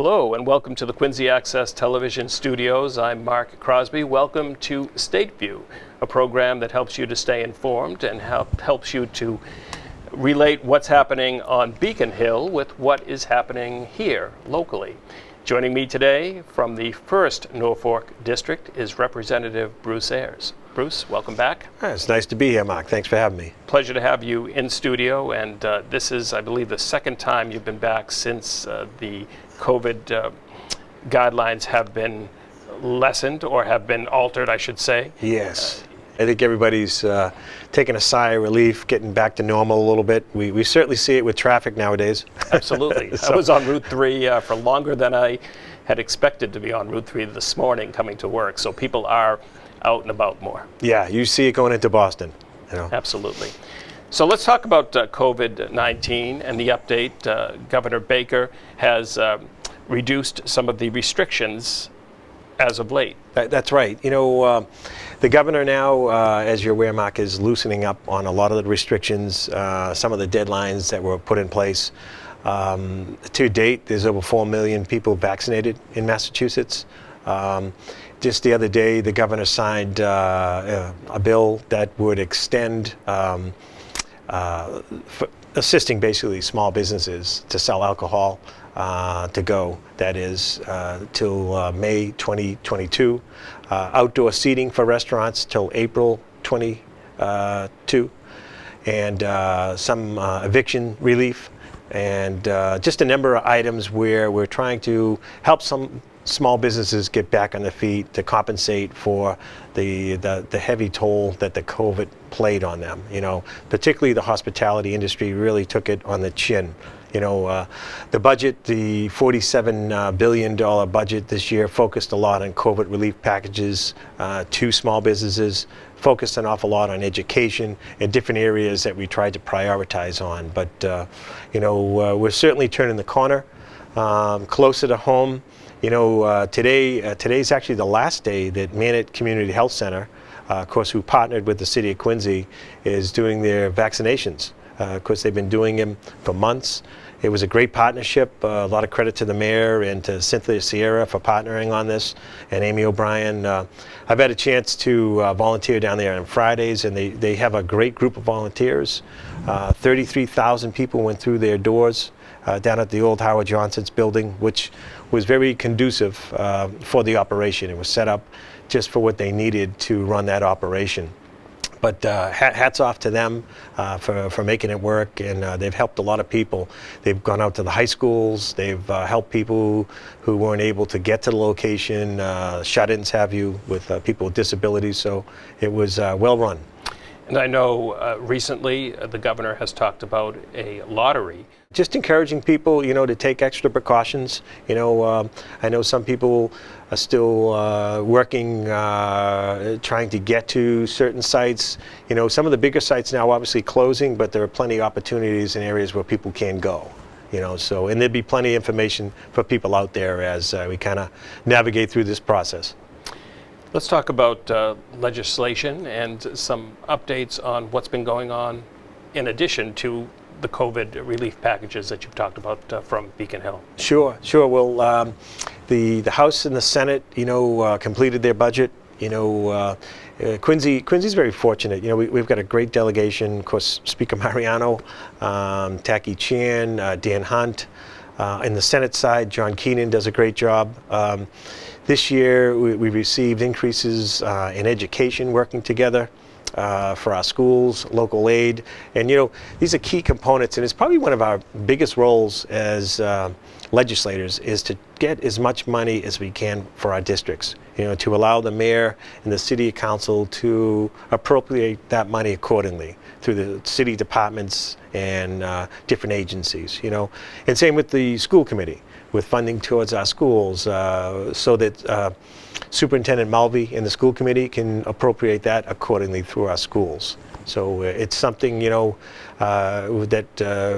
Hello and welcome to the Quincy Access Television Studios. I'm Mark Crosby. Welcome to State View, a program that helps you to stay informed and helps you to relate what's happening on Beacon Hill with what is happening here locally. Joining me today from the 1st Norfolk District is Representative Bruce Ayers. Bruce, welcome back. It's nice to be here, Mark. Thanks for having me. Pleasure to have you in studio, and this is, I believe, the second time you've been back since the COVID guidelines have been lessened, or have been altered, I should say. Yes. I think everybody's taking a sigh of relief, getting back to normal a little bit. We certainly see it with traffic nowadays. Absolutely. I was on Route 3 for longer than I had expected to be on Route 3 this morning coming to work, so people are out and about more. Yeah, you see it going into Boston. You know. Absolutely. So let's talk about COVID-19 and the update. Governor Baker has reduced some of the restrictions as of late. That's right. You know, the governor now, as you're aware, Mark, is loosening up on a lot of the restrictions, some of the deadlines that were put in place. To date, there's over 4 million people vaccinated in Massachusetts. Just the other day, the governor signed a bill that would extend assisting basically small businesses to sell alcohol to go, that is, till May 2022. Outdoor seating for restaurants till April 22. And some eviction relief. And just a number of items where we're trying to help some small businesses get back on their feet to compensate for the heavy toll that the COVID played on them. You know, particularly the hospitality industry really took it on the chin. You know, the budget, the $47 billion budget this year focused a lot on COVID relief packages to small businesses, focused an awful lot on education and different areas that we tried to prioritize on. But, you know, we're certainly turning the corner, closer to home. You know, today's actually the last day that Manat Community Health Center, of course, who partnered with the city of Quincy, is doing their vaccinations. Of course, they've been doing them for months. It was a great partnership. A lot of credit to the mayor and to Cynthia Sierra for partnering on this, and Amy O'Brien. I've had a chance to volunteer down there on Fridays, and they have a great group of volunteers. 33,000 people went through their doors down at the old Howard Johnson's building, which was very conducive for the operation. It was set up just for what they needed to run that operation. But hats off to them for making it work, and they've helped a lot of people. They've gone out to the high schools, they've helped people who weren't able to get to the location, shut-ins have you, with people with disabilities, so it was well run. And I know recently the governor has talked about a lottery. Just encouraging people, you know, to take extra precautions. You know, I know some people are still working, trying to get to certain sites. You know, some of the bigger sites now obviously closing, but there are plenty of opportunities in areas where people can go. You know, so, and there'd be plenty of information for people out there as we kind of navigate through this process. Let's talk about legislation and some updates on what's been going on in addition to the COVID relief packages that you've talked about from Beacon Hill. Sure. Well, the House and the Senate, you know, completed their budget. You know, Quincy's very fortunate. You know, we've got a great delegation. Of course, Speaker Mariano, Tacky Chan, Dan Hunt. In the Senate side, John Keenan does a great job. This year, we received increases in education, working together for our schools, local aid. And, you know, these are key components, and it's probably one of our biggest roles as legislators is to get as much money as we can for our districts, you know, to allow the mayor and the city council to appropriate that money accordingly through the city departments and different agencies, you know. And same with the school committee, with funding towards our schools, so that Superintendent Mulvey and the school committee can appropriate that accordingly through our schools. So it's something, you know, that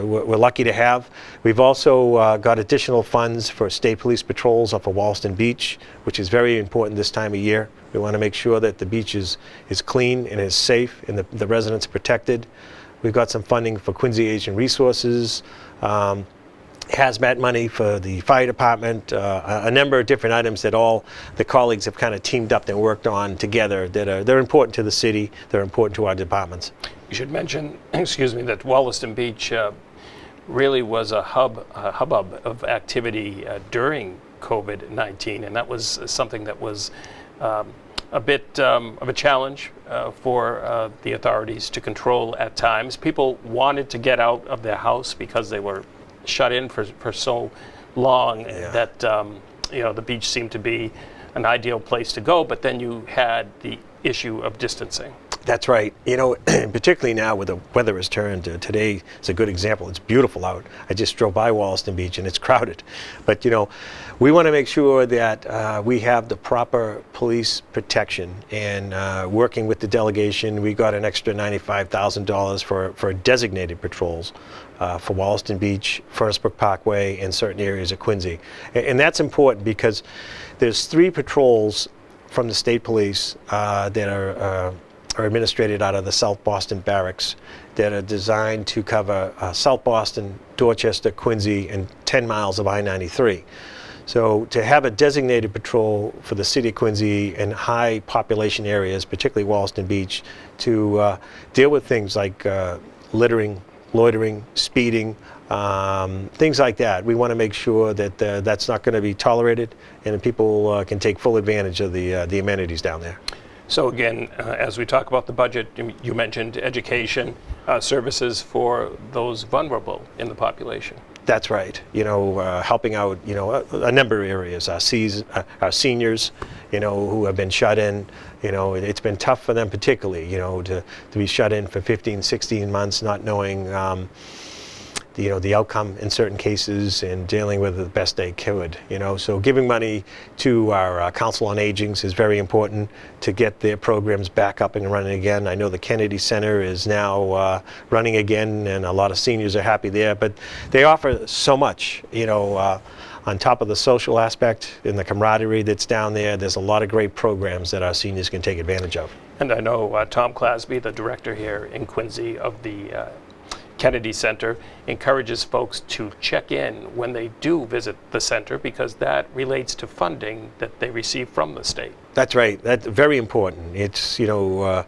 we're lucky to have. We've also got additional funds for state police patrols off of Walston Beach, which is very important this time of year. We want to make sure that the beach is clean and is safe and the residents protected. We've got some funding for Quincy Asian Resources. hazmat money for the fire department, a number of different items that all the colleagues have kind of teamed up and worked on together that they're important to the city, they're important to our departments. You should mention, excuse me, that Wollaston Beach really was a hubbub of activity during COVID-19, and that was something that was a bit of a challenge for the authorities to control at times. People wanted to get out of their house because they were shut in for so long that the beach seemed to be an ideal place to go, but then you had the issue of distancing. That's right. Particularly now where the weather has turned, today is a good example. It's beautiful out. I just drove by Wollaston Beach and it's crowded. But, we want to make sure that we have the proper police protection. And working with the delegation, we got an extra $95,000 for designated patrols for Wollaston Beach, Furnace Brook Parkway, and certain areas of Quincy. And that's important because there's 3 patrols from the state police that are administrated out of the South Boston Barracks that are designed to cover South Boston, Dorchester, Quincy, and 10 miles of I-93. So to have a designated patrol for the city of Quincy and high population areas, particularly Wollaston Beach, to deal with things like littering, loitering, speeding, things like that. We want to make sure that that's not going to be tolerated and that people can take full advantage of the amenities down there. So again, as we talk about the budget, you mentioned education services for those vulnerable in the population. That's right. Helping out, a number of areas. Our seniors, who have been shut in. It's been tough for them particularly, to be shut in for 15, 16 months, not knowing the outcome in certain cases and dealing with it the best they could. So giving money to our Council on Aging is very important to get their programs back up and running again. I know the Kennedy Center is now running again, and a lot of seniors are happy there. But they offer so much, on top of the social aspect and the camaraderie that's down there. There's a lot of great programs that our seniors can take advantage of. And I know Tom Clasby, the director here in Quincy of the Kennedy Center, encourages folks to check in when they do visit the center because that relates to funding that they receive from the state. That's right. That's very important. It's, and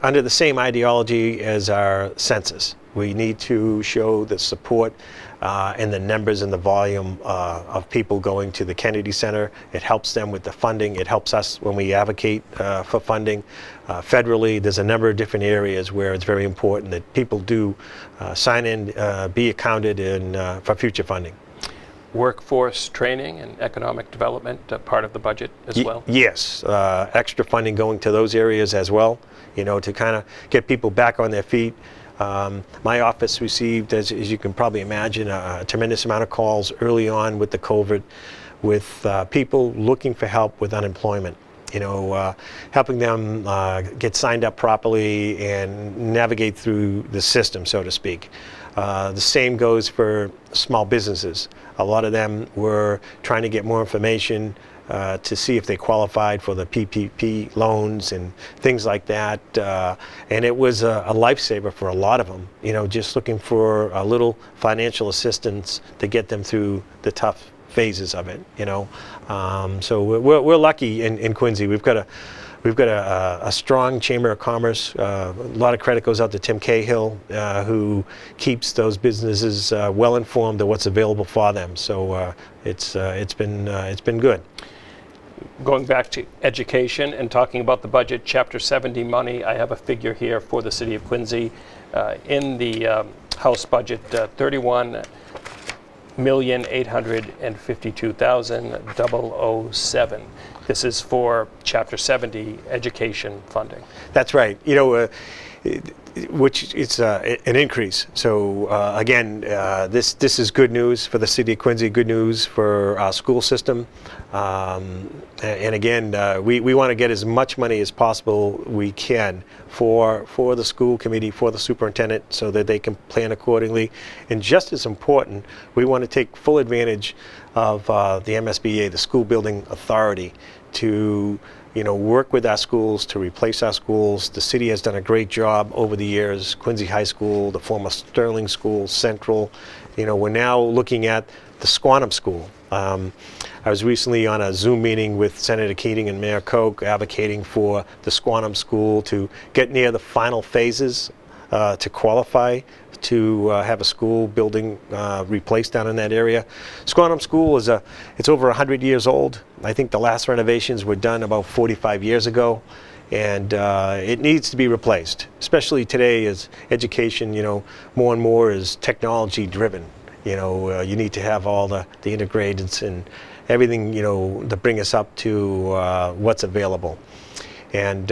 under the same ideology as our census. We need to show the support and the numbers and the volume of people going to the Kennedy Center. It helps them with the funding. It helps us when we advocate for funding. Federally, there's a number of different areas where it's very important that people do sign in, be accounted in for future funding. Workforce training and economic development, part of the budget as well? Yes, extra funding going to those areas as well, to kind of get people back on their feet. My office received, as you can probably imagine, a tremendous amount of calls early on with the COVID, with people looking for help with unemployment. Helping them get signed up properly and navigate through the system, so to speak. The same goes for small businesses. A lot of them were trying to get more information to see if they qualified for the PPP loans and things like that. And it was a lifesaver for a lot of them, just looking for a little financial assistance to get them through the tough phases of it, So we're lucky in Quincy. We've got a strong Chamber of Commerce. A lot of credit goes out to Tim Cahill, who keeps those businesses well informed of what's available for them. So it's been good. Going back to education and talking about the budget, Chapter 70 money, I have a figure here for the City of Quincy in the House budget, $31,852,007. This is for Chapter 70 education funding. That's right. Which it's an increase. So again, this is good news for the City of Quincy, good news for our school system. And again, we want to get as much money as possible we can for the school committee, for the superintendent, so that they can plan accordingly. And just as important, we want to take full advantage of the MSBA, the School Building Authority, to work with our schools to replace our schools. The city has done a great job over the years. Quincy High School, the former Sterling School, Central. We're now looking at the Squantum School. I was recently on a Zoom meeting with Senator Keating and Mayor Koch advocating for the Squantum School to get near the final phases to qualify to have a school building replaced down in that area. Squantum School it's over 100 years old. I think the last renovations were done about 45 years ago, and it needs to be replaced, especially today as education, more and more is technology driven. You need to have all the integrateds and everything, to bring us up to what's available. And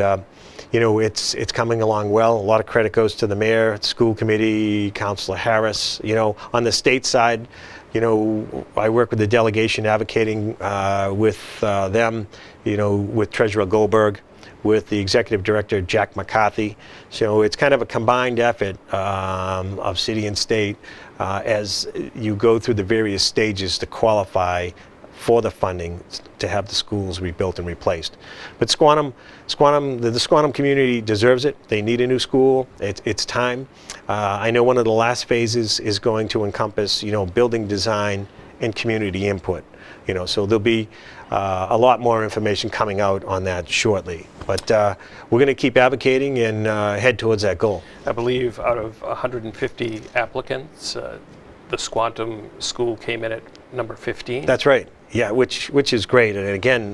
it's coming along well. A lot of credit goes to the mayor, school committee, Councilor Harris. On the state side, I work with the delegation advocating with them, with Treasurer Goldberg, with the executive director, Jack McCarthy. So it's kind of a combined effort of city and state as you go through the various stages to qualify for the funding to have the schools rebuilt and replaced. But the Squantum community deserves it. They need a new school. It's time. I know one of the last phases is going to encompass, building design and community input. So there'll be a lot more information coming out on that shortly. But we're going to keep advocating and head towards that goal. I believe out of 150 applicants, the Squantum School came in at number 15. That's right. Yeah, which is great. And again,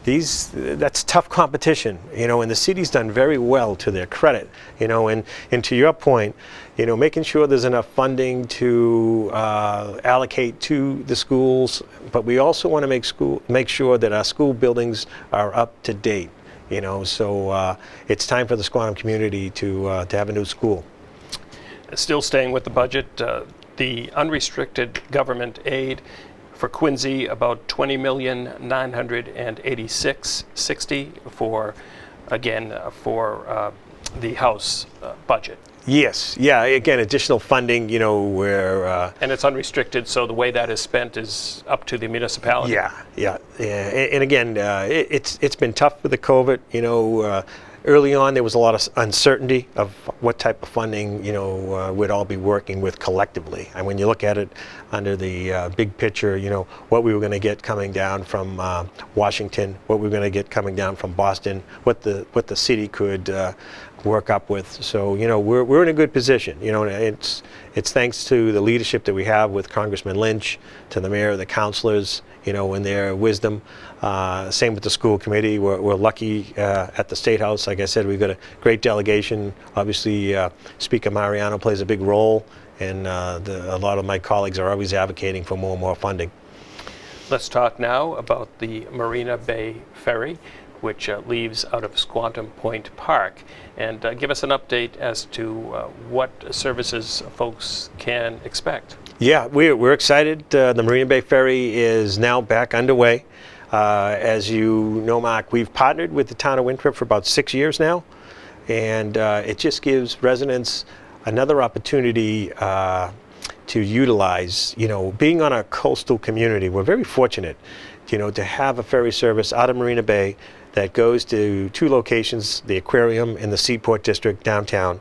that's tough competition, and the city's done very well to their credit, and to your point, making sure there's enough funding to allocate to the schools, but we also want to make sure that our school buildings are up to date, so it's time for the Squantum community to have a new school. Still staying with the budget, the unrestricted government aid for Quincy, about $20,986,60 for the House budget. Yes, yeah. Again, additional funding, where and it's unrestricted, so the way that is spent is up to the municipality. Yeah. And again, it's been tough with the COVID. Early on, there was a lot of uncertainty of what type of funding, we'd all be working with collectively. And when you look at it under the big picture, what we were going to get coming down from Washington, what we were going to get coming down from Boston, what the city could work up with. So, we're in a good position. It's thanks to the leadership that we have with Congressman Lynch, to the mayor, the councilors, and their wisdom. Same with the school committee. We're lucky at the State House. Like I said, we've got a great delegation. Obviously, Speaker Mariano plays a big role, and a lot of my colleagues are always advocating for more and more funding. Let's talk now about the Marina Bay Ferry, which leaves out of Squantum Point Park, and give us an update as to what services folks can expect. Yeah, we're excited. The Marina Bay Ferry is now back underway. As you know, Mark, we've partnered with the town of Winthrop for about 6 years now, and it just gives residents another opportunity to utilize, being on a coastal community. We're very fortunate, to have a ferry service out of Marina Bay that goes to 2 locations, the aquarium and the Seaport District downtown.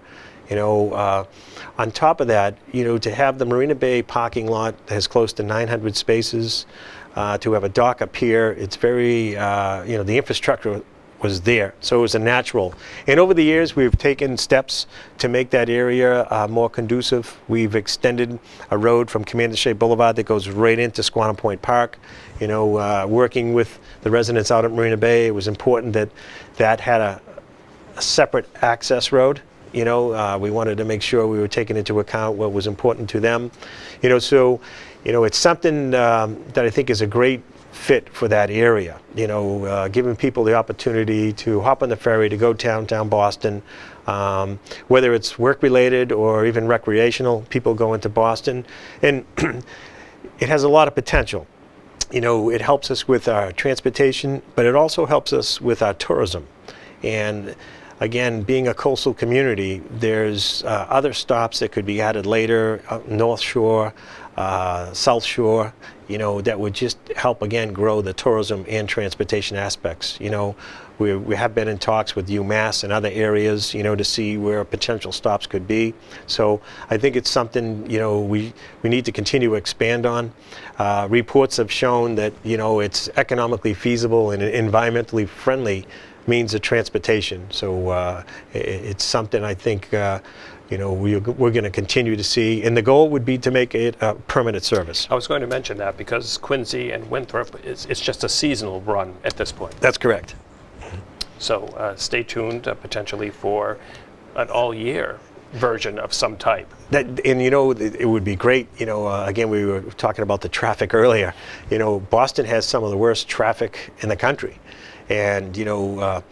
On top of that, to have the Marina Bay parking lot that has close to 900 spaces, to have a dock up here, it's very, the infrastructure was there, so it was a natural. And over the years, we've taken steps to make that area more conducive. We've extended a road from Commander Shea Boulevard that goes right into Squantum Point Park. Working with the residents out at Marina Bay, it was important that had a separate access road. We wanted to make sure we were taking into account what was important to them. So it's something that I think is a great fit for that area. Giving people the opportunity to hop on the ferry to go downtown Boston, whether it's work-related or even recreational. People go into Boston, and it has a lot of potential. It helps us with our transportation, but it also helps us with our tourism. And again, being a coastal community, there's other stops that could be added later, North Shore, South Shore, that would just help again grow the tourism and transportation aspects. We have been in talks with UMass and other areas, to see where potential stops could be. So I think it's something, we need to continue to expand on. Reports have shown that, it's economically feasible and environmentally friendly means of transportation. So it's something I think, we're going to continue to see. And the goal would be to make it a permanent service. I was going to mention that because Quincy and Winthrop, it's just a seasonal run at this point. That's correct. So stay tuned potentially for an all-year version of some type. It would be great, again, we were talking about the traffic earlier. Boston has some of the worst traffic in the country. And, the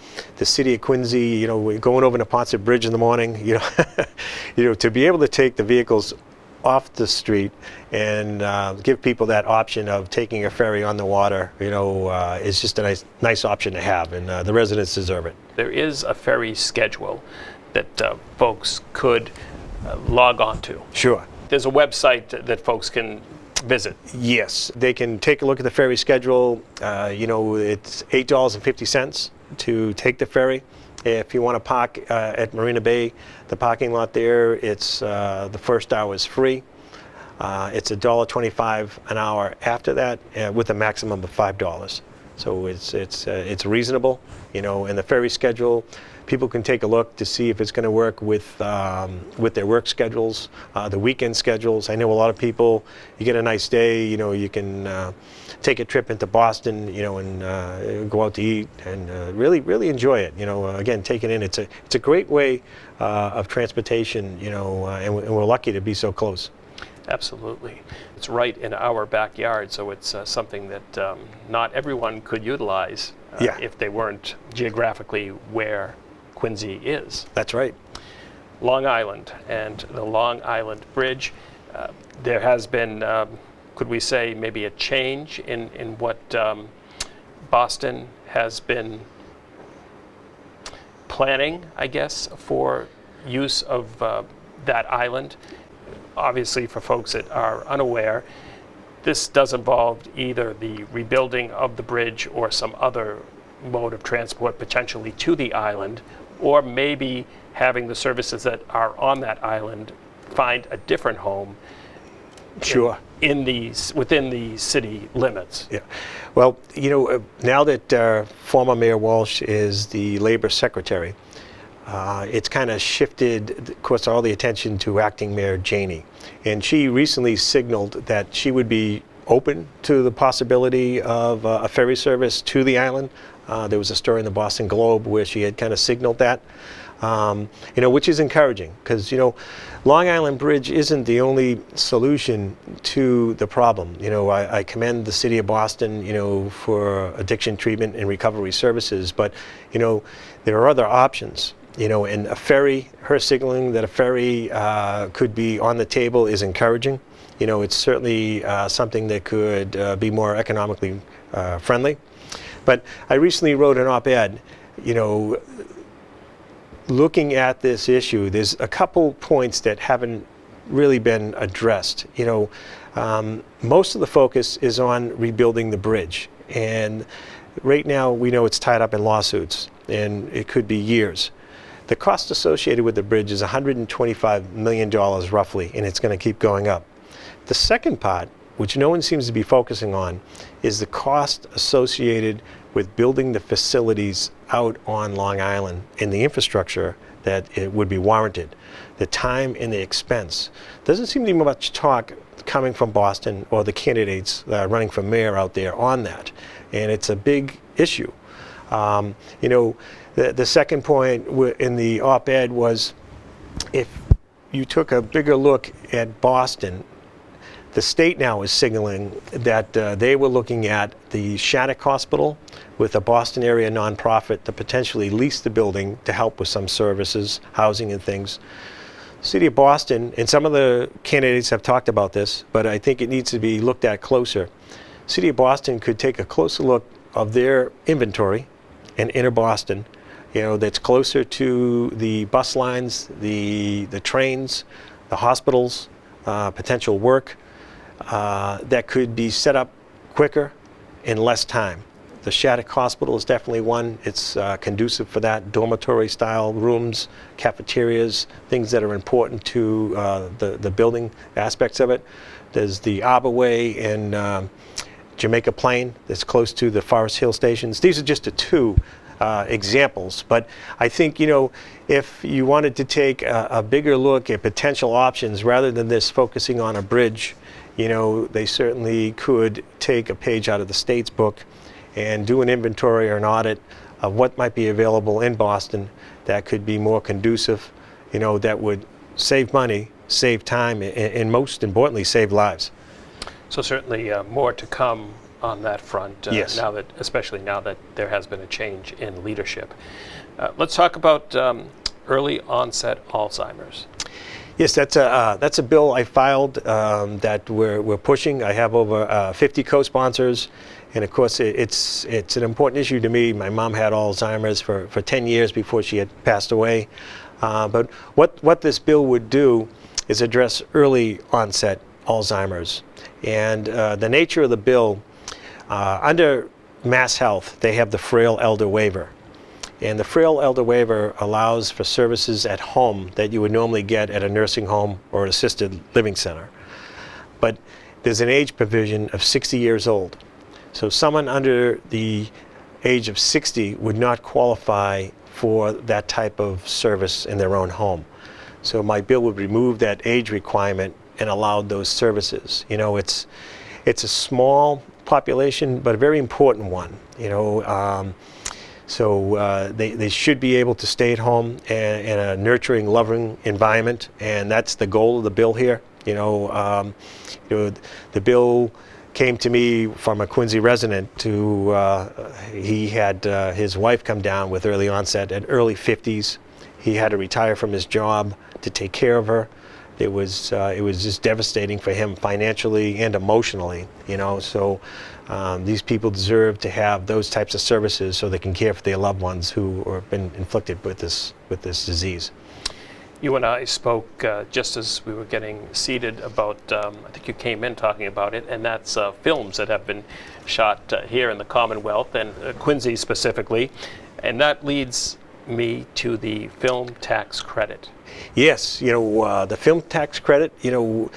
city of Quincy, going over the Ponset Bridge in the morning, to be able to take the vehicles off the street and give people that option of taking a ferry on the water, is just a nice option to have, and the residents deserve it. There is a ferry schedule that folks could log on to. Sure. There's a website that folks can visit. Yes, they can take a look at the ferry schedule. It's $8.50 to take the ferry. If you want to park at Marina Bay, the parking lot there, it's the first hour is free. It's $1.25 an hour after that, with a maximum of $5. So it's reasonable, and the ferry schedule. People can take a look to see if it's going to work with their work schedules, the weekend schedules. I know a lot of people, you get a nice day, you can take a trip into Boston, and go out to eat and really enjoy it. Again, take it in. It's a great way of transportation, and we're lucky to be so close. Absolutely. It's right in our backyard, so it's something that not everyone could utilize if they weren't geographically where Quincy is. That's right. Long Island and the Long Island Bridge. There has been, could we say, maybe a change in what Boston has been planning, I guess, for use of that island. Obviously, for folks that are unaware, this does involve either the rebuilding of the bridge or some other mode of transport potentially to the island, or maybe having the services that are on that island find a different home. Sure. Within the city limits. Yeah. Well, now that former Mayor Walsh is the Labor Secretary, it's kind of shifted, of course, all the attention to acting Mayor Janey. And she recently signaled that she would be open to the possibility of a ferry service to the island. There was a story in the Boston Globe where she had kind of signaled that, which is encouraging because, Long Island Bridge isn't the only solution to the problem. I commend the city of Boston, for addiction treatment and recovery services, but, there are other options. And a ferry, her signaling that a ferry could be on the table is encouraging. It's certainly something that could be more economically friendly. But I recently wrote an op-ed, looking at this issue. There's a couple points that haven't really been addressed. Most of the focus is on rebuilding the bridge. And right now we know it's tied up in lawsuits, and it could be years. The cost associated with the bridge is $125 million roughly, and it's going to keep going up. The second part, which no one seems to be focusing on, is the cost associated with building the facilities out on Long Island and the infrastructure that it would be warranted, the time and the expense. Doesn't seem to be much talk coming from Boston or the candidates running for mayor out there on that, and it's a big issue. The second point in the op-ed was, if you took a bigger look at Boston, the state now is signaling that they were looking at the Shattuck Hospital with a Boston area nonprofit to potentially lease the building to help with some services, housing and things. City of Boston, and some of the candidates have talked about this, but I think it needs to be looked at closer. City of Boston could take a closer look of their inventory in inner Boston, that's closer to the bus lines, the trains, the hospitals, potential work. that could be set up quicker in less time. The Shattuck Hospital is definitely one. It's conducive for that. Dormitory-style rooms, cafeterias, things that are important to the building aspects of it. There's the Arbor Way in Jamaica Plain that's close to the Forest Hill stations. These are just the two examples, but I think, you know, if you wanted to take a bigger look at potential options rather than this focusing on a bridge, you know, they certainly could take a page out of the state's book and do an inventory or an audit of what might be available in Boston that could be more conducive, you know, that would save money, save time, and most importantly, save lives. So certainly more to come on that front, Yes. especially now that there has been a change in leadership. Let's talk about early onset Alzheimer's. Yes, that's a bill I filed that we're pushing. I have over 50 co-sponsors, and of course it's an important issue to me. My mom had Alzheimer's for 10 years before she had passed away. But what this bill would do is address early onset Alzheimer's. And the nature of the bill, under Mass Health, they have the Frail Elder Waiver. And the Frail Elder Waiver allows for services at home that you would normally get at a nursing home or an assisted living center. But there's an age provision of 60 years old. So someone under the age of 60 would not qualify for that type of service in their own home. So my bill would remove that age requirement and allow those services. You know, it's a small population, but a very important one. You know, so they should be able to stay at home in a nurturing, loving environment, and that's the goal of the bill here. You know, the bill came to me from a Quincy resident who he had his wife come down with early onset at early 50s. He had to retire from his job to take care of her. It was just devastating for him financially and emotionally, you know. So these people deserve to have those types of services so they can care for their loved ones who have been inflicted with this disease. You and I spoke just as we were getting seated about, I think you came in talking about it, and that's films that have been shot here in the Commonwealth and Quincy specifically, and that leads me to the film tax credit. Yes, you know, the film tax credit, you know,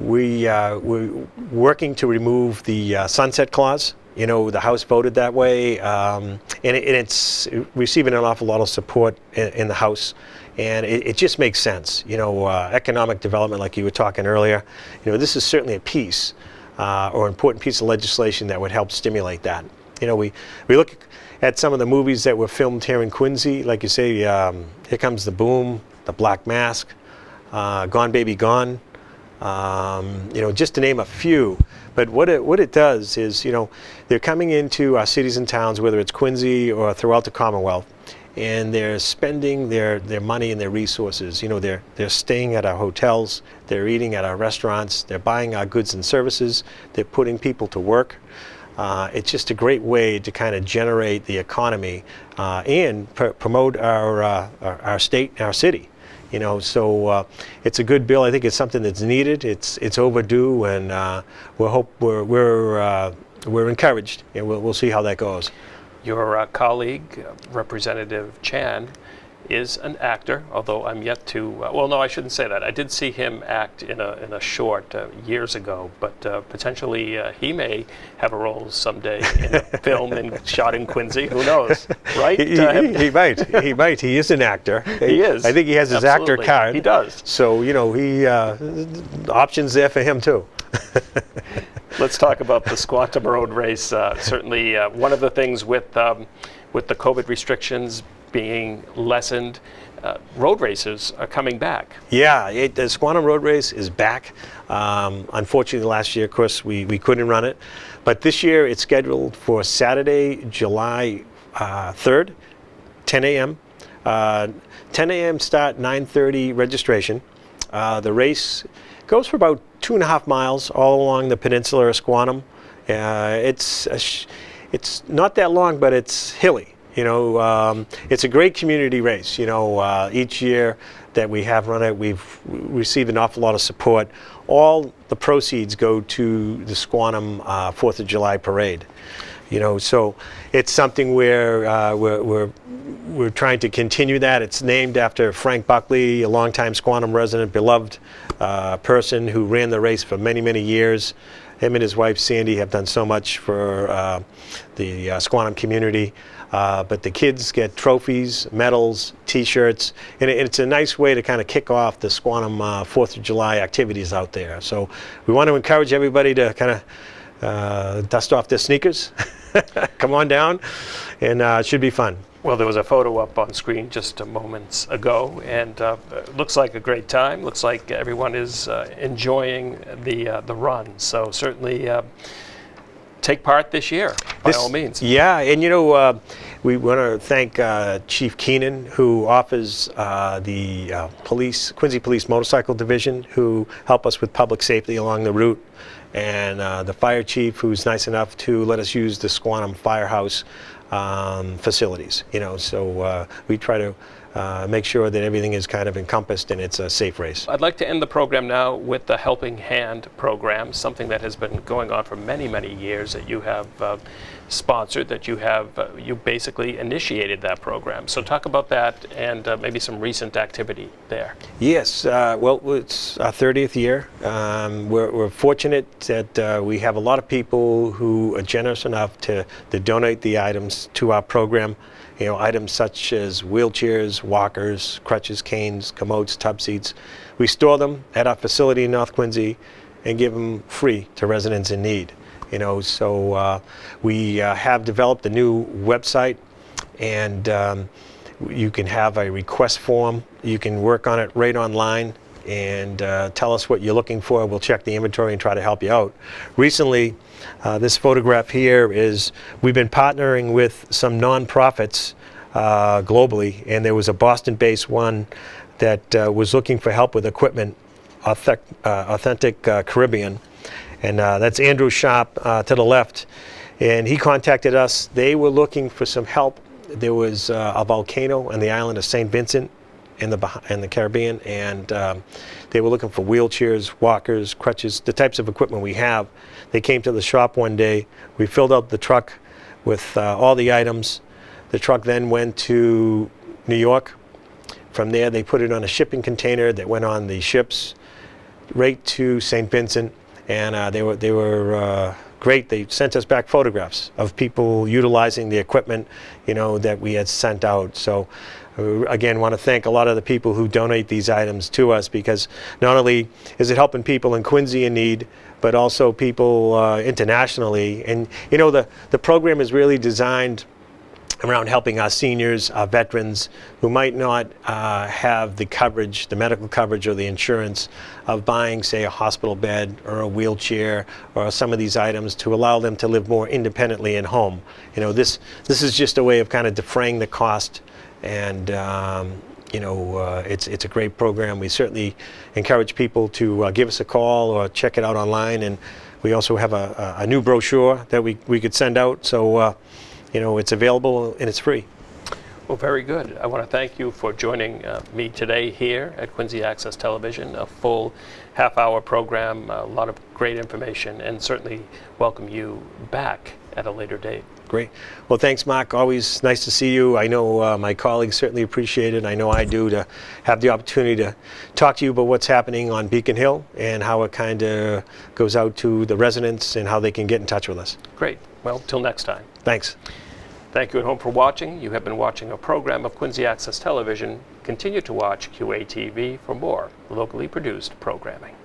we're working to remove the sunset clause. You know, the House voted that way, and it's receiving an awful lot of support in the House, and it just makes sense. You know, economic development, like you were talking earlier, you know, this is certainly a piece or important piece of legislation that would help stimulate that. You know, we look at some of the movies that were filmed here in Quincy, like you say, Here Comes the Boom, The Black Mask, Gone Baby Gone, you know, just to name a few. But what it does is, you know, they're coming into our cities and towns, whether it's Quincy or throughout the Commonwealth, and they're spending their money and their resources. You know, they're staying at our hotels, they're eating at our restaurants, they're buying our goods and services, they're putting people to work. It's just a great way to kind of generate the economy and promote our state and our city. You know, so it's a good bill. I think it's something that's needed. It's overdue, and we're encouraged, and we'll see how that goes. Your colleague, Representative Chan, is an actor, although I'm yet to, well, no, I shouldn't say that. I did see him act in a short years ago, but potentially he may have a role someday in a film shot in Quincy. Who knows, right? He might. He is an actor. He is. I think he has his Absolutely. actor card. He does. So, you know, options there for him too. Let's talk about the Squantum Road race. Certainly one of the things with the COVID restrictions being lessened, road races are coming back. Yeah, the Squantum Road Race is back. Unfortunately, last year, of course, we couldn't run it. But this year, it's scheduled for Saturday, July 3rd, 10 a.m. 10 a.m. start, 9:30 registration. The race goes for about 2.5 miles all along the peninsula of Squantum. It's not that long, but it's hilly. You know, it's a great community race. You know, each year that we have run it, we've received an awful lot of support. all the proceeds go to the Squantum 4th of July parade. You know, so it's something where we're trying to continue that. It's named after Frank Buckley, a longtime Squantum resident, beloved person who ran the race for many, many years. Him and his wife Sandy have done so much for the Squantum community. But the kids get trophies, medals, T-shirts, and it's a nice way to kind of kick off the Squantum 4th of July activities out there. So we want to encourage everybody to kind of dust off their sneakers, come on down, and it should be fun. Well, there was a photo up on screen just moments ago, and it looks like a great time. Looks like everyone is enjoying the run. So certainly take part this year, by all means. Yeah, and you know, we want to thank Chief Keenan, who offers the Quincy Police Motorcycle Division, who help us with public safety along the route, and the fire chief, who's nice enough to let us use the Squantum Firehouse facilities. You know, so we try to make sure that everything is kind of encompassed and it's a safe race. I'd like to end the program now with the Helping Hand program, something that has been going on for many, many years that you have sponsored, that you basically initiated that program. So talk about that and maybe some recent activity there. Yes, well, it's our 30th year. We're fortunate that we have a lot of people who are generous enough to donate the items to our program. You know, items such as wheelchairs, walkers, crutches, canes, commodes, tub seats. We store them at our facility in North Quincy and give them free to residents in need. You know, so we have developed a new website, and you can have a request form. You can work on it right online and tell us what you're looking for. We'll check the inventory and try to help you out. Recently, this photograph here is, we've been partnering with some nonprofits globally, and there was a Boston-based one that was looking for help with equipment, Authentic Caribbean, and that's Andrew Sharp to the left, and he contacted us. They were looking for some help. There was a volcano on the island of St. Vincent in the Caribbean, and they were looking for wheelchairs, walkers, crutches, the types of equipment we have. They came to the shop one day. We filled up the truck with all the items. The truck then went to New York. From there, they put it on a shipping container that went on the ships right to St. Vincent, and they were great. They sent us back photographs of people utilizing the equipment, you know, that we had sent out. So again, want to thank a lot of the people who donate these items to us, because not only is it helping people in Quincy in need, but also people internationally. And you know, the program is really designed around helping our seniors, our veterans who might not have the coverage, the medical coverage or the insurance of buying, say, a hospital bed or a wheelchair or some of these items, to allow them to live more independently at home. You know, this is just a way of kind of defraying the cost, and you know, it's a great program. We certainly encourage people to give us a call or check it out online, and we also have a new brochure that we could send out. So you know, it's available and it's free. Well, very good. I want to thank you for joining me today here at Quincy Access Television, a full half-hour program, a lot of great information, and certainly welcome you back at a later date. Great. Well, thanks, Mark. Always nice to see you. I know my colleagues certainly appreciate it. I know I do, to have the opportunity to talk to you about what's happening on Beacon Hill and how it kind of goes out to the residents and how they can get in touch with us. Great. Well, till next time. Thanks. Thank you at home for watching. You have been watching a program of Quincy Access Television. Continue to watch QATV for more locally produced programming.